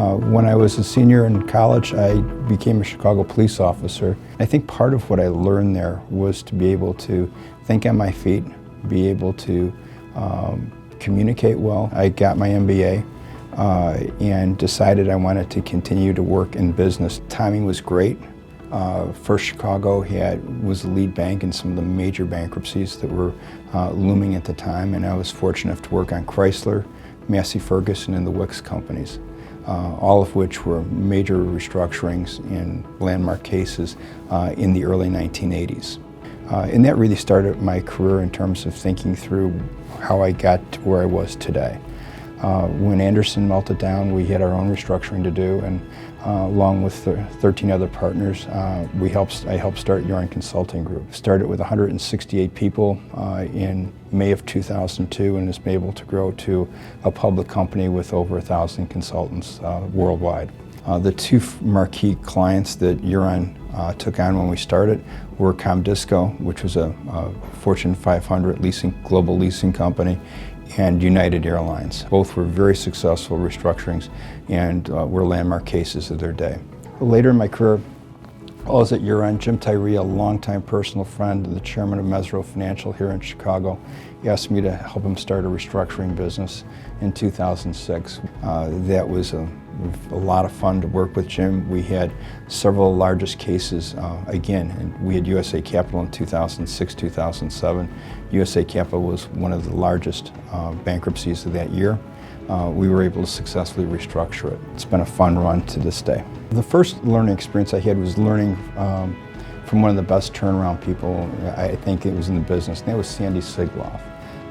When I was a senior in college, I became a Chicago police officer. I think part of what I learned there was to be able to think on my feet, be able to communicate well. I got my MBA and decided I wanted to continue to work in business. Timing was great. First Chicago was the lead bank in some of the major bankruptcies that were looming at the time, and I was fortunate enough to work on Chrysler, Massey Ferguson, and the Wicks companies, all of which were major restructurings and landmark cases in the early 1980s. And that really started my career in terms of thinking through how I got to where I was today. When Anderson melted down, we had our own restructuring to do, and along with 13 other partners, I helped start Urine Consulting Group. Started with 168 people in May of 2002, and has been able to grow to a public company with over 1,000 consultants worldwide. The two marquee clients that Urine took on when we started were Comdisco, which was a Fortune 500 global leasing company, and United Airlines. Both were very successful restructurings and were landmark cases of their day. Later in my career, while I was at Urine, Jim Tyree, a longtime personal friend and the chairman of Mesro Financial here in Chicago, asked me to help him start a restructuring business in 2006. That was a lot of fun to work with Jim. We had several largest cases again, and we had USA Capital in 2006, 2007. USA Capital was one of the largest bankruptcies of that year. We were able to successfully restructure it. It's been a fun run to this day. The first learning experience I had was learning from one of the best turnaround people, I think it was in the business, and that was Sandy Sigloff.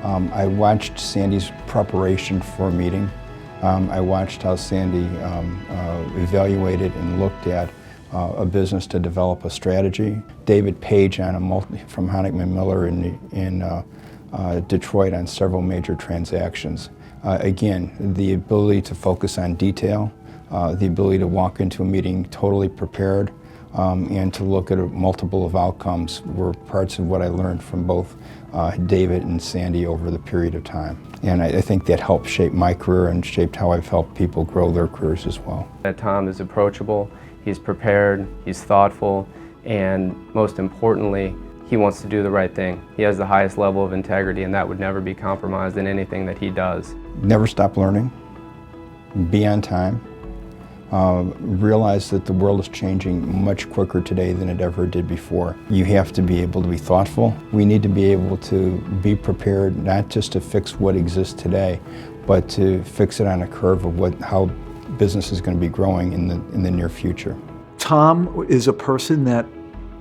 I watched Sandy's preparation for a meeting. I watched how Sandy evaluated and looked at a business to develop a strategy. David Page from Honigman Miller in Detroit on several major transactions. Again, the ability to focus on detail, the ability to walk into a meeting totally prepared, and to look at a multiple of outcomes were parts of what I learned from both David and Sandy over the period of time. And I think that helped shape my career and shaped how I've helped people grow their careers as well. Tom is approachable, he's prepared, he's thoughtful, and most importantly, he wants to do the right thing. He has the highest level of integrity, and that would never be compromised in anything that he does. Never stop learning, be on time, realize that the world is changing much quicker today than it ever did before. You have to be able to be thoughtful. We need to be able to be prepared not just to fix what exists today, but to fix it on a curve of how business is going to be growing in the near future. Tom is a person that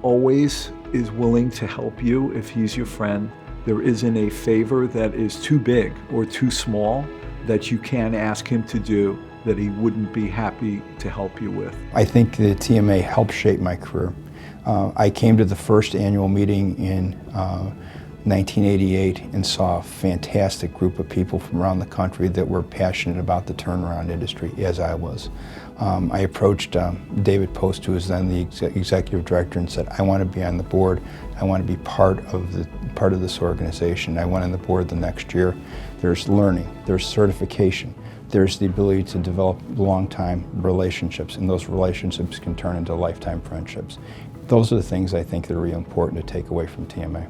always is willing to help you if he's your friend. There isn't a favor that is too big or too small that you can't ask him to do that he wouldn't be happy to help you with. I think the TMA helped shape my career. I came to the first annual meeting in 1988 and saw a fantastic group of people from around the country that were passionate about the turnaround industry, as I was. I approached David Post, who was then the executive director, and said, I want to be on the board. I want to be part of this organization. I went on the board the next year. There's learning, there's certification, there's the ability to develop long-time relationships, and those relationships can turn into lifetime friendships. Those are the things I think that are really important to take away from TMA.